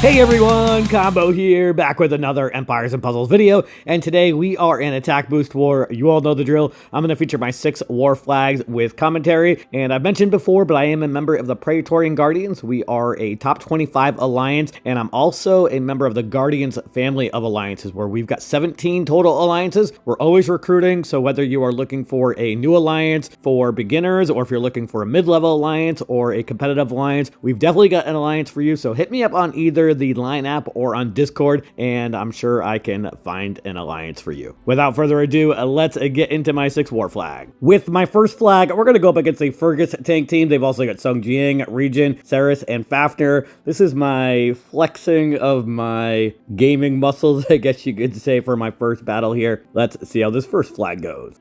Hey everyone, Combo here, back with another Empires and Puzzles video, and today we are in Attack Boost War. You all know the drill. I'm going to feature my 6 war flags with commentary, and I've mentioned before, but I am a member of the Praetorian Guardians. We are a top 25 alliance, and I'm also a member of the Guardians family of alliances, where we've got 17 total alliances. We're always recruiting, so whether you are looking for a new alliance for beginners, or if you're looking for a mid-level alliance or a competitive alliance, we've definitely got an alliance for you, so hit me up on either the Line app or on Discord, and I'm sure I can find an alliance for you. Without further ado, let's get into my 6 war flag. With my first flag, we're going to go up against a Fergus tank team. They've also got Sung Jiang, Regent, Saris, and Fafnir. This is my flexing of my gaming muscles, I guess you could say, for my first battle here. Let's see how this first flag goes.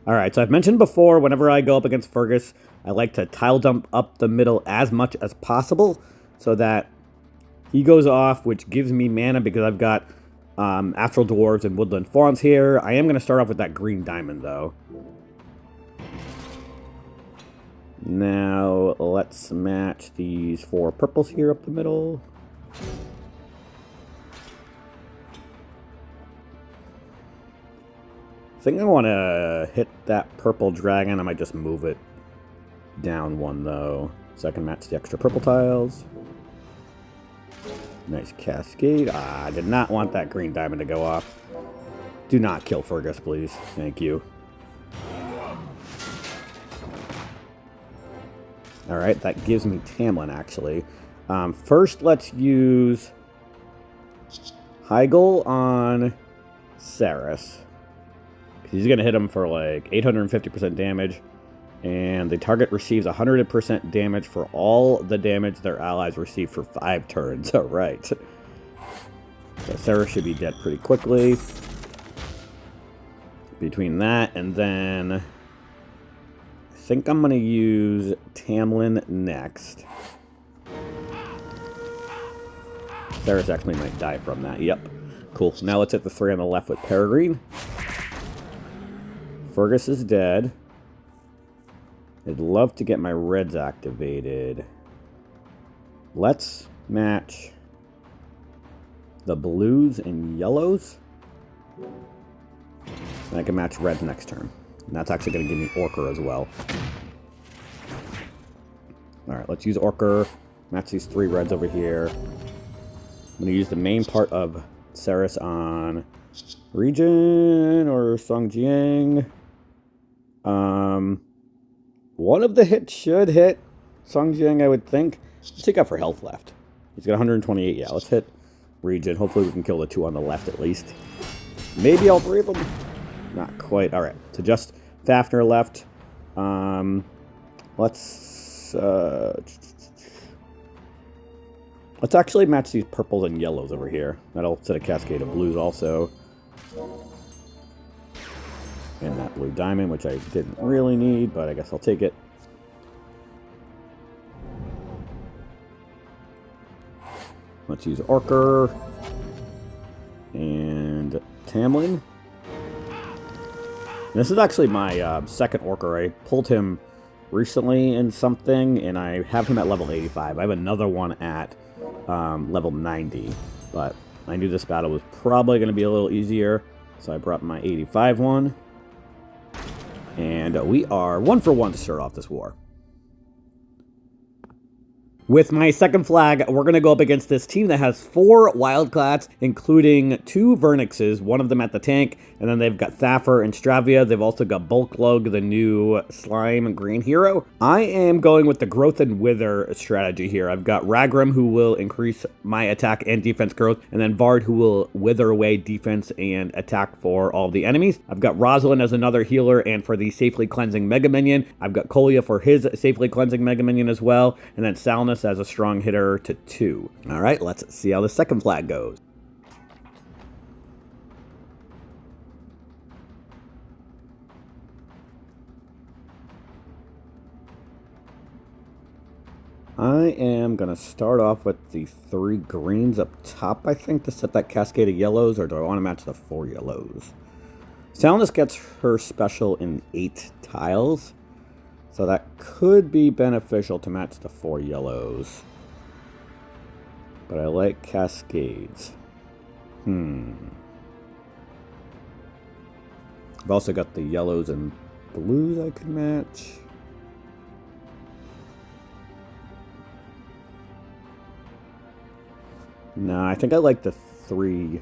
Alright, so I've mentioned before, whenever I go up against Fergus, I like to tile dump up the middle as much as possible so that he goes off, which gives me mana because I've got Astral Dwarves and Woodland Fawns here. I am going to start off with that green diamond, though. Now, let's match these 4 purples here up the middle. I think I want to hit that purple dragon. I might just move it down 1, though, so I can match the extra purple tiles. Nice cascade. I did not want that green diamond to go off. Do not kill Fergus, please. Thank you. Alright, that gives me Tamlin, actually. First, let's use Heigl on Saris. He's going to hit him for like 850% damage. And the target receives 100% damage for all the damage their allies receive for 5 turns. Alright. So Sarah should be dead pretty quickly. Between that and then I think I'm going to use Tamlin next. Sarah's actually might die from that. Yep. Cool. Now let's hit the 3 on the left with Peregrine. Fergus is dead. I'd love to get my reds activated. Let's match the blues and yellows. And I can match reds next turn. And that's actually going to give me Orker as well. Alright, let's use Orker. Match these 3 reds over here. I'm going to use the main part of Saris on Regent or Sung Jiang. One of the hits should hit Sung Jiang, I would think. Let's take out for health left. He's got 128. Yeah, let's hit Regent. Hopefully we can kill the 2 on the left at least. Maybe all 3 of them. Not quite. Alright, so just Fafnir left. Let's actually match these purples and yellows over here. That'll set a cascade of blues also. And that blue diamond, which I didn't really need, but I guess I'll take it. Let's use Orker. And Tamlin. This is actually my second Orker. I pulled him recently in something, and I have him at level 85. I have another one at level 90, but I knew this battle was probably going to be a little easier, so I brought my 85 one. And we are 1 for 1 to start off this war. With my second flag, we're going to go up against this team that has 4 Wildcats, including 2 Vernixes, one of them at the tank, and then they've got Thaffer and Stravia. They've also got Bulklug, the new slime green hero. I am going with the Growth and Wither strategy here. I've got Ragrim, who will increase my attack and defense growth, and then Vard, who will wither away defense and attack for all the enemies. I've got Rosalind as another healer, and for the Safely Cleansing Mega Minion, I've got Kolya for his Safely Cleansing Mega Minion as well, and then Salnus as a strong hitter to 2. All right, let's see how the second flag goes. I am going to start off with the 3 greens up top, I think, to set that cascade of yellows, or do I want to match the 4 yellows? Salnus gets her special in 8 tiles, so that could be beneficial to match the 4 yellows. But I like cascades. I've also got the yellows and blues I could match. No, I think I like the 3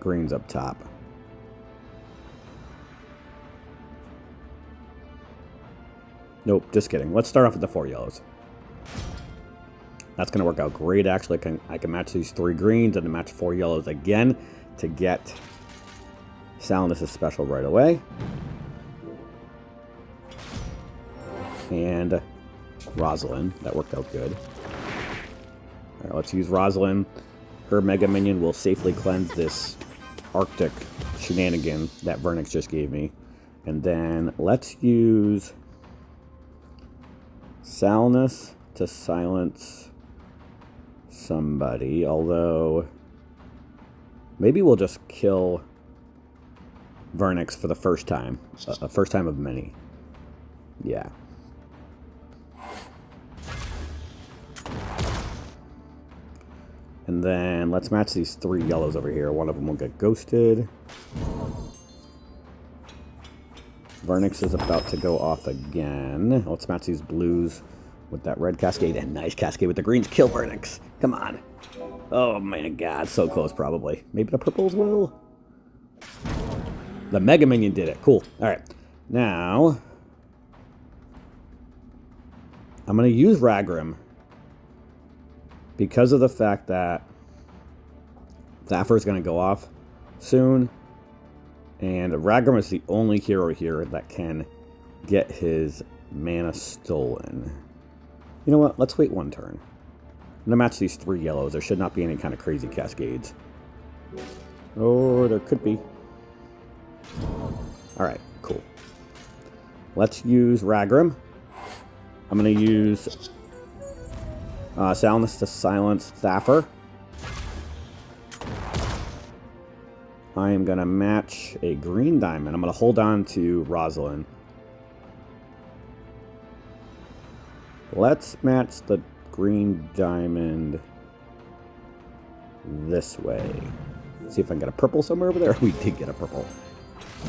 greens up top. Nope, just kidding. Let's start off with the 4 yellows. That's going to work out great, actually. I can match these 3 greens and match 4 yellows again to get Salinus' special right away. And Rosalind. That worked out good. All right, let's use Rosalind. Her Mega Minion will safely cleanse this Arctic shenanigan that Vernix just gave me. And then let's use Salinus to silence somebody, although maybe we'll just kill Vernix for the first time. First time of many. Yeah. And then let's match these 3 yellows over here. One of them will get ghosted. Vernix is about to go off again. Let's match these blues with that red cascade. And nice cascade with the greens. Kill Vernix. Come on. Oh my god. So close, probably. Maybe the purples will? The Mega Minion did it. Cool. Alright. Now, I'm going to use Ragrim because of the fact that Thaffer is going to go off soon. And Ragrim is the only hero here that can get his mana stolen. You know what? Let's wait 1 turn. I'm going to match these 3 yellows. There should not be any kind of crazy cascades. Or there could be. Alright, cool. Let's use Ragrim. I'm going to use Salinus to silence Thaffer. I am going to match a green diamond. I'm going to hold on to Rosalind. Let's match the green diamond this way. See if I can get a purple somewhere over there. We did get a purple.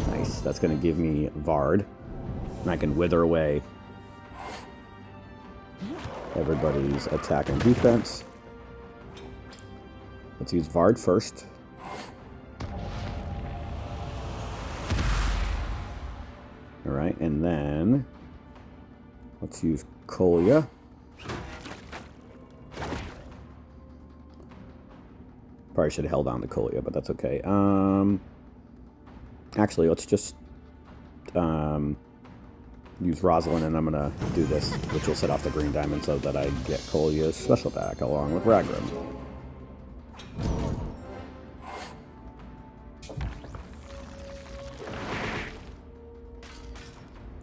Nice. That's going to give me Vard. And I can wither away everybody's attack and defense. Let's use Vard first. Alright, and then let's use Kolya. Probably should have held on to Kolya, but that's okay. Actually, let's just use Rosalind, and I'm going to do this, which will set off the green diamond so that I get Kolya's special attack along with Ragrim.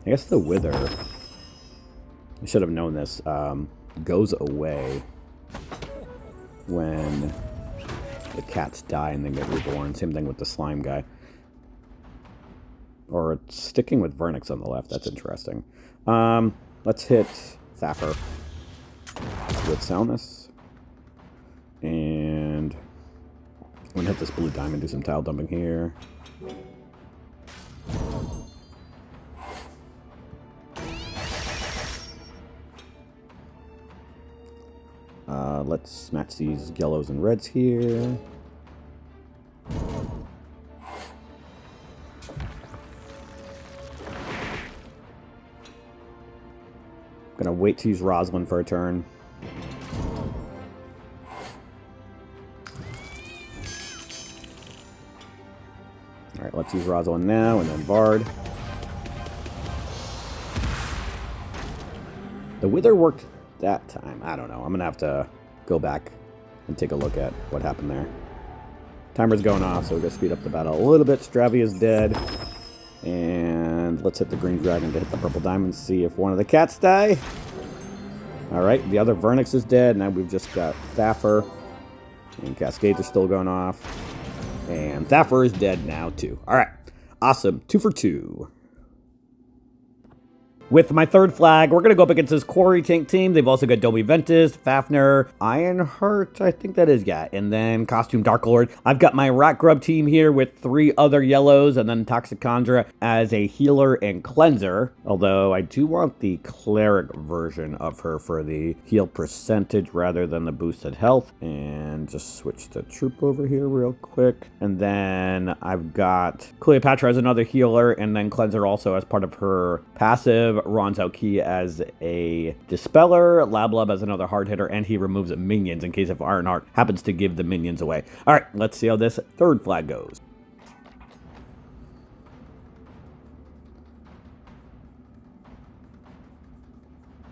I guess the Wither, I should have known this, goes away when the cats die and then get reborn. Same thing with the slime guy. Or it's sticking with Vernix on the left. That's interesting. Let's hit Thaffer with Salinus. And I'm going to hit this blue diamond, do some tile dumping here. Let's match these yellows and reds here. I'm gonna wait to use Rosalind for a turn. Alright, let's use Rosalind now, and then Vard. The Wither worked that time. I don't know. I'm gonna have to go back and take a look at what happened there. Timer's going off, so we're gonna speed up the battle a little bit. Stravia is dead. And let's hit the green dragon to hit the purple diamond, see if one of the cats die. Alright, the other Vernix is dead. Now we've just got Thaffer. And Cascades are still going off. And Thaffer is dead now, too. Alright, awesome. 2 for 2. With my third flag, we're going to go up against this Quarry tank team. They've also got Domi Ventus, Fafnir, Ironheart, I think that is, yeah, and then Costume Dark Lord. I've got my Rat Grub team here with 3 other yellows, and then Toxicandra as a healer and cleanser. Although I do want the cleric version of her for the heal percentage rather than the boosted health. And just switch the troop over here real quick. And then I've got Cleopatra as another healer, and then cleanser also as part of her passive. Ronzal Key as a dispeller, Lablub as another hard hitter, and he removes minions in case if Ironheart happens to give the minions away. All right, let's see how this third flag goes.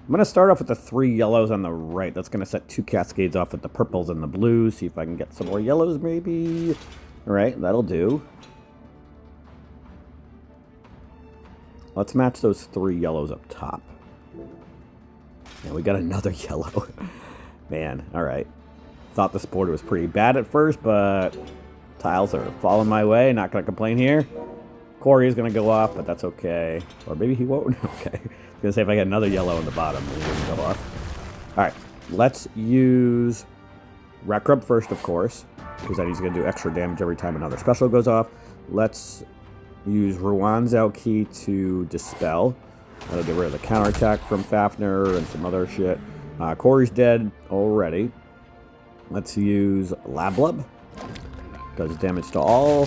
I'm going to start off with the 3 yellows on the right. That's going to set 2 cascades off with the purples and the blues. See if I can get some more yellows maybe. All right, that'll do. Let's match those 3 yellows up top. And we got another yellow. Man, all right. Thought this board was pretty bad at first, but tiles are falling my way. Not going to complain here. Corey is going to go off, but that's okay. Or maybe he won't. Okay. I was going to say if I get another yellow in the bottom, he wouldn't go off. All right. Let's use Rat Grub first, of course, because then he's going to do extra damage every time another special goes off. Let's use Ruanzal Key to dispel. That'll get rid of the counterattack from Fafnir and some other shit. Corey's dead already. Let's use Lablub. Does damage to all.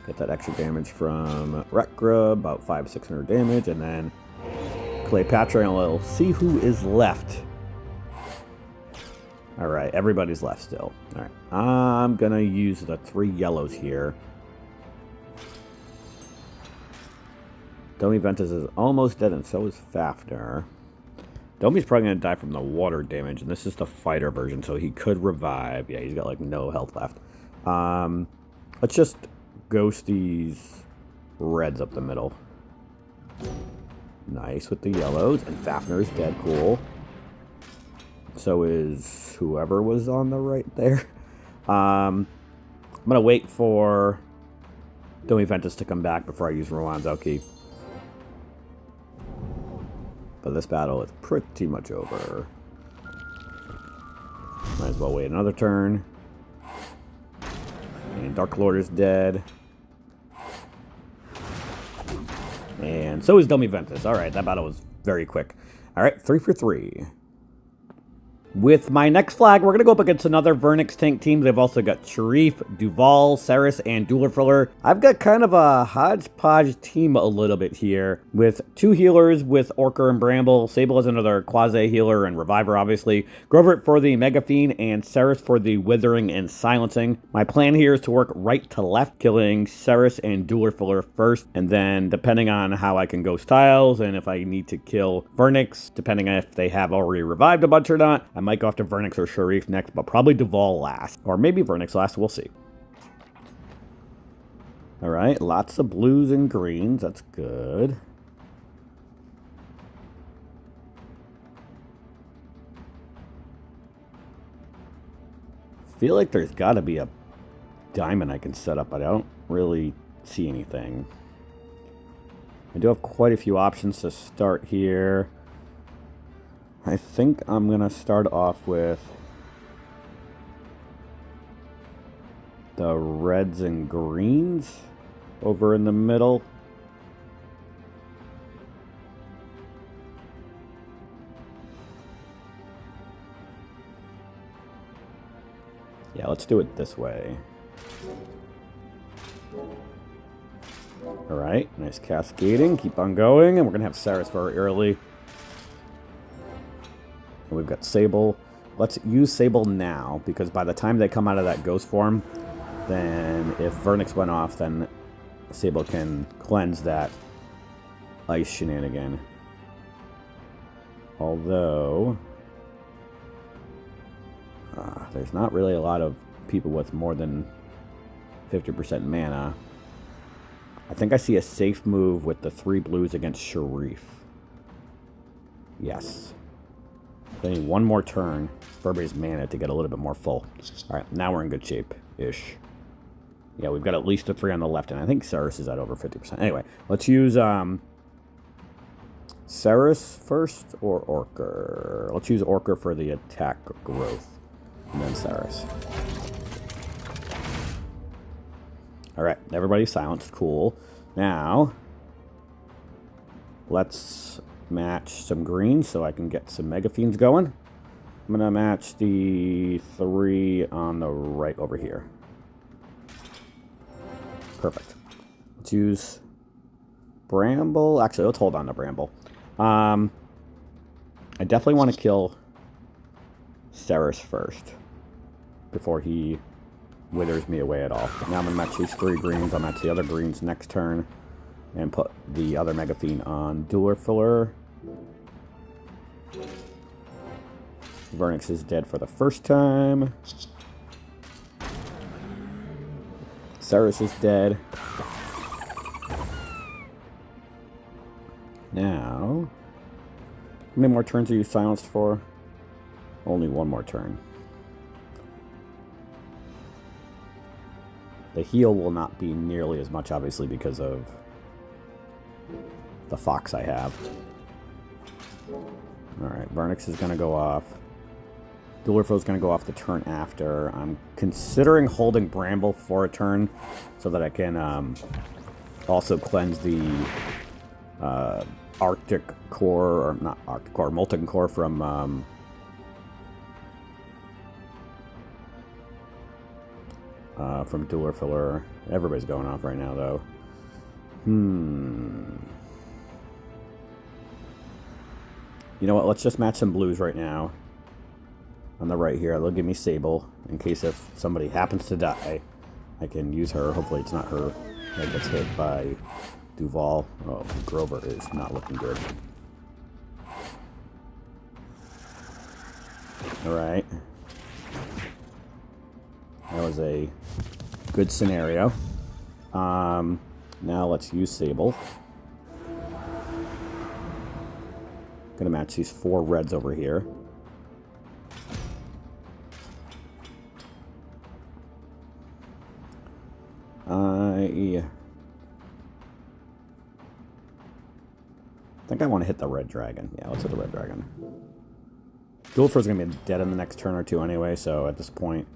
Get that extra damage from Rat Grub, about 500-600 damage, and then Cleopatra, and we'll see who is left. All right, everybody's left still. All right, I'm gonna use the 3 yellows here. Domi Ventus is almost dead, and so is Fafnir. Domi's probably going to die from the water damage, and this is the fighter version, so he could revive. Yeah, he's got, like, no health left. Let's just ghost these reds up the middle. Nice with the yellows, and Fafnir's dead. Cool. So is whoever was on the right there. I'm going to wait for Domi Ventus to come back before I use Ruanzal Key. But this battle is pretty much over. Might as well wait another turn. And Dark Lord is dead. And so is Domi Ventus. Alright, that battle was very quick. Alright, 3 for 3. With my next flag, we're going to go up against another Vernix tank team. They've also got Sharif, Duval, Ceres, and Dueler Friller. I've got kind of a hodgepodge team a little bit here, with 2 healers with Orker and Bramble, Sable is another quasi-healer and reviver, obviously, Grovert for the Mega Fiend, and Ceres for the Withering and Silencing. My plan here is to work right to left, killing Ceres and Dueler Friller first, and then depending on how I can ghost tiles, and if I need to kill Vernix, depending on if they have already revived a bunch or not, I might go after Vernix or Sharif next, but probably Duval last. Or maybe Vernix last, we'll see. Alright, lots of blues and greens, that's good. Feel like there's got to be a diamond I can set up, but I don't really see anything. I do have quite a few options to start here. I think I'm going to start off with the reds and greens over in the middle. Yeah, let's do it this way. Alright, nice cascading. Keep on going, and we're going to have Ceres very early. And we've got Sable. Let's use Sable now, because by the time they come out of that ghost form, then if Vernix went off, then Sable can cleanse that ice shenanigan. Although, there's not really a lot of people with more than 50% mana. I think I see a safe move with the 3 blues against Sharif. Yes. I need one more turn for everybody's mana to get a little bit more full. Alright, now we're in good shape-ish. Yeah, we've got at least a 3 on the left, and I think Ceres is at over 50%. Anyway, let's use Ceres first or Orker? Let's use Orker for the attack growth. And then Ceres. Alright, everybody's silenced. Cool. Now, let's match some green so I can get some Mega Fiends going. I'm going to match the 3 on the right over here. Perfect. Let's use Bramble. Actually, let's hold on to Bramble. I definitely want to kill Ceres first before he withers me away at all. Now I'm going to match these 3 greens. I'll match the other greens next turn and put the other Mega Fiend on Dueler Filler. Vernix is dead for the first time. Ceres is dead. Now, how many more turns are you silenced for? Only 1 more turn. The heal will not be nearly as much, obviously, because of the Fox I have. Alright, Vernix is going to go off. Duelerfil is going to go off the turn after. I'm considering holding Bramble for a turn so that I can also cleanse the Arctic Core, or not Arctic Core, Molten Core from Dueler Filler. Everybody's going off right now, though. You know what? Let's just match some blues right now. On the right here, they'll give me Sable in case if somebody happens to die, I can use her. Hopefully, it's not her that gets hit by Duval. Oh, Grover is not looking good. Alright. That was a good scenario. Now let's use Sable. Gonna match these 4 reds over here. I think I want to hit the red dragon. Yeah, let's hit the red dragon. Duelfer is going to be dead in the next turn or 2 anyway, so at this point,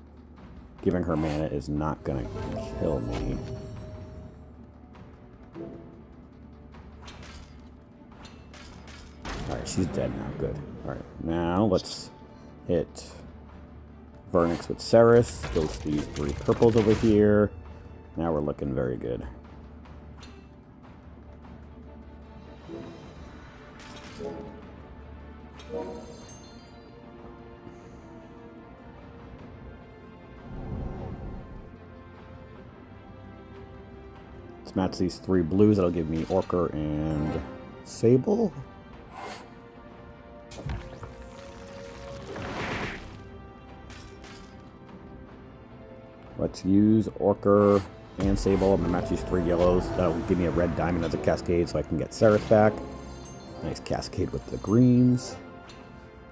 giving her mana is not going to kill me. Alright, she's dead now. Good. Alright, now let's hit Vernix with Ceres. Goes to these 3 purples over here. Now we're looking very good. Let's match these 3 blues. That'll give me Orker and Sable. Let's use Orker and Sable. I'm going to match these 3 yellows. That'll give me a red diamond as a cascade so I can get Ceres back. Nice cascade with the greens.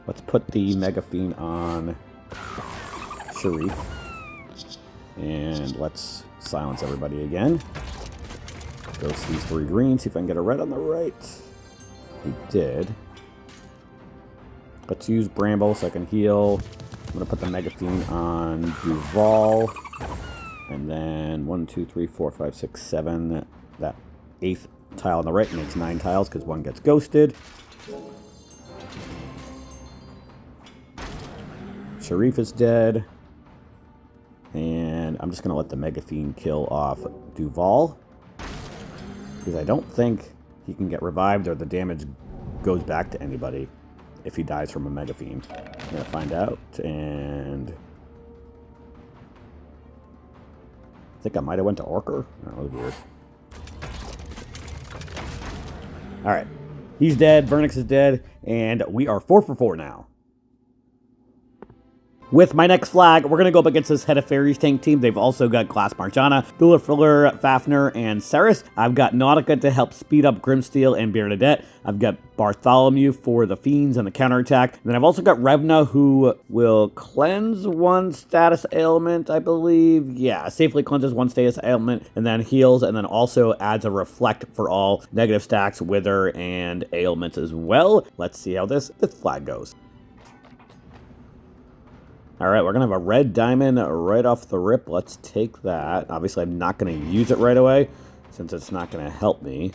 Let's put the Mega Fiend on Sharif. And let's silence everybody again. Go to these 3 greens, see if I can get a red on the right. We did. Let's use Bramble so I can heal. I'm going to put the Mega Fiend on Duval. And then 1, 2, 3, 4, 5, 6, 7. That 8th tile on the right makes 9 tiles because 1 gets ghosted. Sharif is dead. And I'm just going to let the Mega Fiend kill off Duval. Because I don't think he can get revived or the damage goes back to anybody if he dies from a Mega Fiend. I'm going to find out, and I think I might have went to Orker. That was weird. Alright. He's dead, Vernix is dead, and we are 4 for 4 now. With my next flag, we're going to go up against this Head of Fairies tank team. They've also got Glass Marjana, Dulafriller, Fafnir, and Ceres. I've got Nautica to help speed up Grimsteel and Bernadette. I've got Bartholomew for the Fiends and the counterattack. And then I've also got Revna, who will cleanse one status ailment, I believe. Yeah, safely cleanses one status ailment and then heals, and then also adds a Reflect for all negative stacks, Wither, and ailments as well. Let's see how this flag goes. All right, we're going to have a red diamond right off the rip. Let's take that. Obviously, I'm not going to use it right away since it's not going to help me.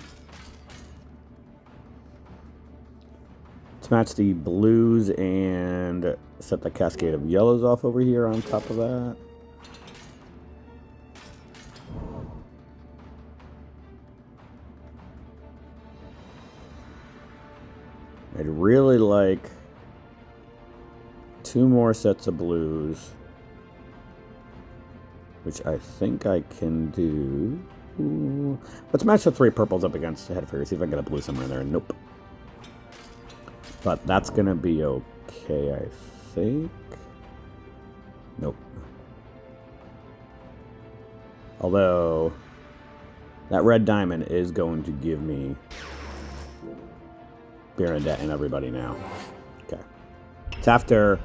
Let's match the blues and set the cascade of yellows off over here on top of that. I'd really like 2 more sets of blues, which I think I can do. Ooh. Let's match the 3 purples up against the Head of Fairies. See if I can get a blue somewhere in there. Nope. But that's going to be okay, I think. Nope. Although, that red diamond is going to give me Bernadette and everybody now. Okay. It's after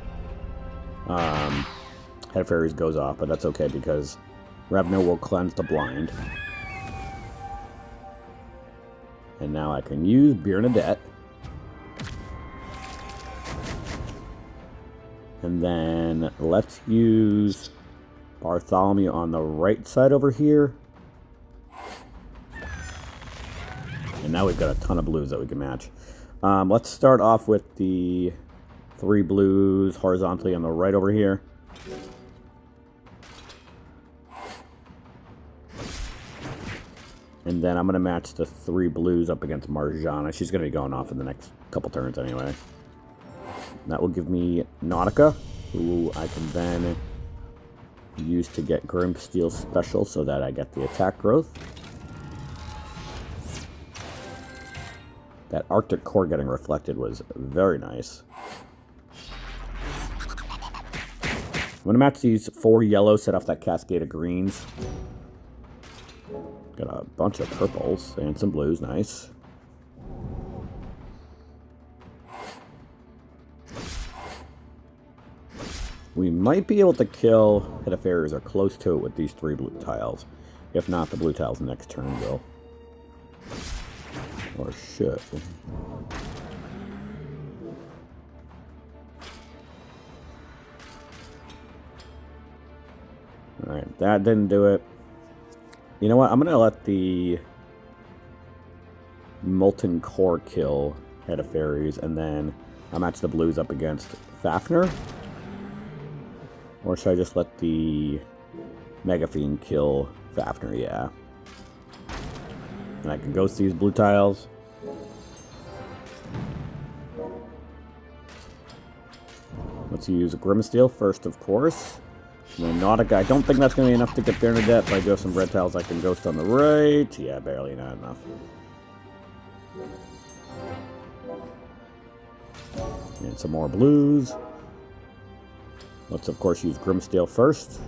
Head of Fairies goes off, but that's okay because Revna will cleanse the blind. And now I can use Bernadette. And then let's use Bartholomew on the right side over here. And now we've got a ton of blues that we can match. Let's start off with the 3 blues horizontally on the right over here. And then I'm going to match the 3 blues up against Marjana. She's going to be going off in the next couple turns anyway. That will give me Nautica, who I can then use to get Grimsteel special so that I get the attack growth. That Arctic core getting reflected was very nice. I'm going to match these 4 yellows, set off that cascade of greens. Got a bunch of purples and some blues, nice. We might be able to kill Head of Fairies or close to it with these 3 blue tiles. If not, the blue tiles next turn will. Or should. Alright, that didn't do it. You know what? I'm going to let the Molten Core kill Head of Fairies, and then I'll match the blues up against Fafnir. Or should I just let the Mega Fiend kill Fafnir? Yeah. And I can ghost these blue tiles. Let's use Grimsteel first, of course. And then Nautica. I don't think that's going to be enough to get Bernadette, but I do have some red tiles I can ghost on the right. Yeah, barely, not enough. And some more blues. Let's, of course, use Grimsteel first.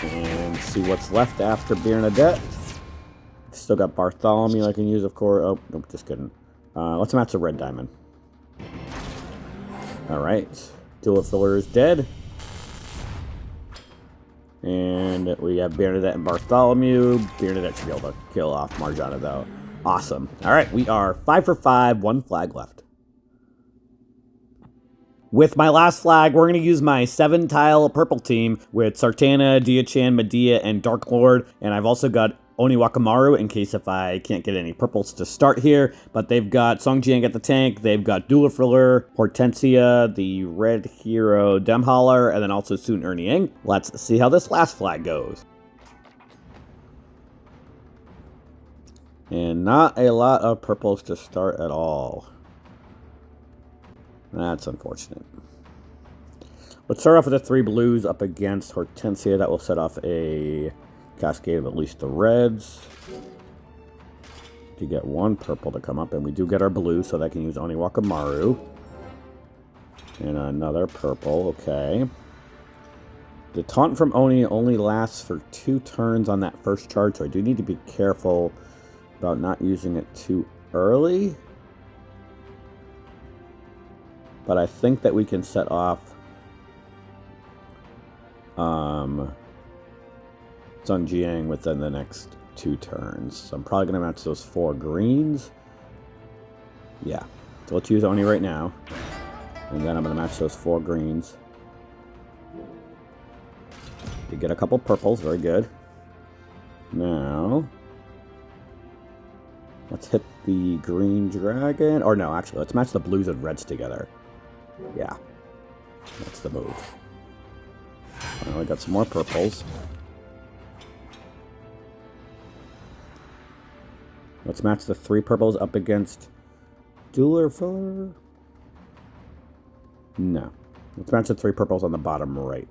And see what's left after Bernadette. Still got Bartholomew I can use, of course. Oh, nope, just kidding. Let's match a red diamond. Alright. Dulafriller is dead. And we have Bernadette and Bartholomew. Bernadette should be able to kill off Marjana, though. Awesome. Alright, we are 5 for 5, 1 flag left. With my last flag, we're going to use my 7-tile purple team with Sartana, Dia-chan, Medea, and Dark Lord. And I've also got Oniwakamaru in case if I can't get any purples to start here. But they've got Songjiang at the tank, they've got Dulafriller, Hortensia, the red hero Demholler, and then also soon Erniang. Let's see how this last flag goes. And not a lot of purples to start at all. That's unfortunate. Let's start off with the 3 blues up against Hortensia. That will set off a cascade of at least the reds. to get one purple to come up, and we do get our blue, so that I can use Oniwakamaru. And another purple, okay. The taunt from Oni only lasts for 2 turns on that first charge, so I do need to be careful about not using it too early. But I think that we can set off Sun Jiang within the next 2 turns. So I'm probably going to match those 4 greens. Yeah. So let's use Oni right now. And then I'm going to match those 4 greens. You get a couple purples. Very good. Now, let's hit the green dragon. Or no, actually, let's match the blues and reds together. Yeah. That's the move. Finally got some more purples. Let's match the 3 purples up against Dueler Filler. No. Let's match the 3 purples on the bottom right.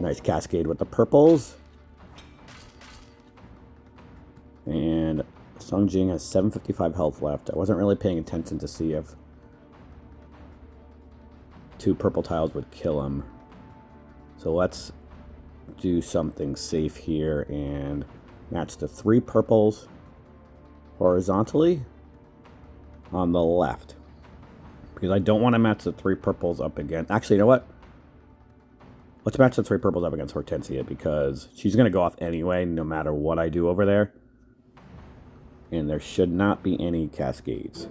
Nice cascade with the purples. And Sung Jing has 755 health left. I wasn't really paying attention to see if 2 purple tiles would kill him. So let's do something safe here and match the 3 purples horizontally on the left. Because I don't want to match the 3 purples up against... Actually, you know what? Let's match the 3 purples up against Hortensia, because she's going to go off anyway, no matter what I do over there. And there should not be any cascades.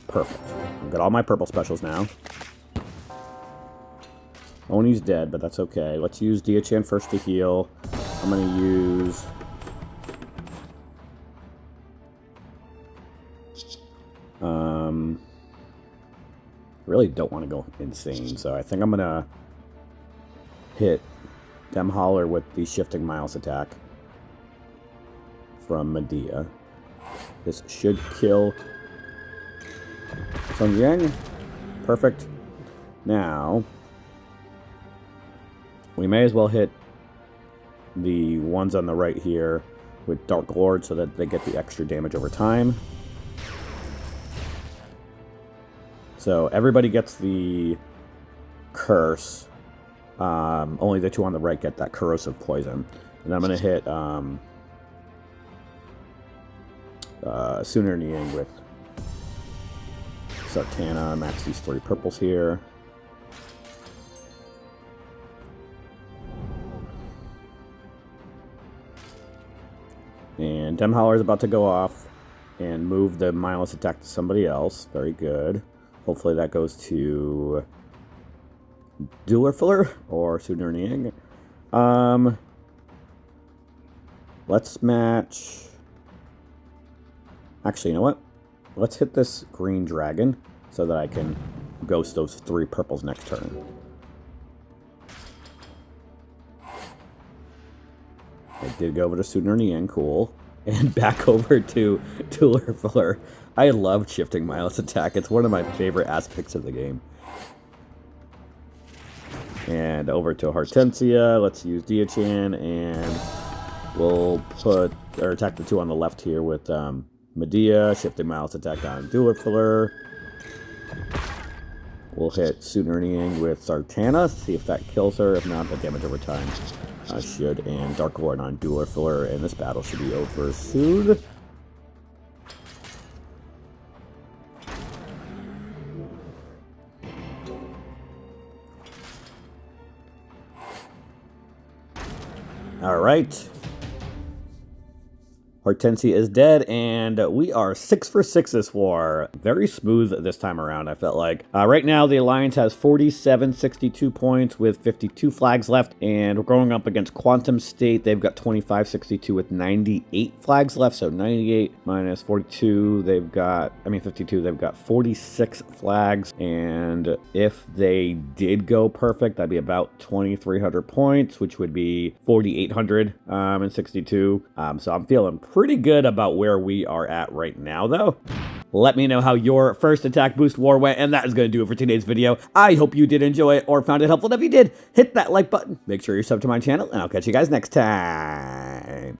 Perfect. I've got all my purple specials now. Oni's dead, but that's okay. Let's use Dia-chan first to heal. I'm going to use... really don't want to go insane, so I think I'm going to hit Dem Holler with the Shifting Miles attack from Medea. This should kill Sun Yang. Perfect. Now, we may as well hit the ones on the right here with Dark Lord so that they get the extra damage over time. So everybody gets the curse. Only the 2 on the right get that corrosive poison. And I'm going to hit Sooner Niang with Sartana. Match these 3 purples here. And Dem Holler is about to go off and move the mindless attack to somebody else. Very good. Hopefully that goes to Dueler Filler or Sooner Niang. Let's match... Actually, you know what? Let's hit this green dragon so that I can ghost those 3 purples next turn. I did go over to Sooner Niang, cool. And back over to Dueler Filler. I love Shifting Miles attack. It's one of my favorite aspects of the game. And over to Hortensia. Let's use Dia-chan, and we'll put or attack the 2 on the left here with Medea. Shifting Miles attack on Dueler Filler. We'll hit Sooner Niang with Sartana. See if that kills her. If not, the damage over time should. And Dark Lord on Dueler Filler. And this battle should be over soon. All right. Hortensia is dead, and we are 6 for 6 this war. Very smooth this time around, I felt like. Right now, the Alliance has 4762 points with 52 flags left, and we're going up against Quantum State. They've got 2562 with 98 flags left, so 98 minus 42, they've got, 52, they've got 46 flags, and if they did go perfect, that'd be about 2300 points, which would be 4862. So I'm feeling pretty good about where we are at right now, though. Let me know how your first attack boost war went, and that is going to do it for today's video. I hope you did enjoy it or found it helpful. And if you did, hit that like button. Make sure you're subbed to my channel, and I'll catch you guys next time.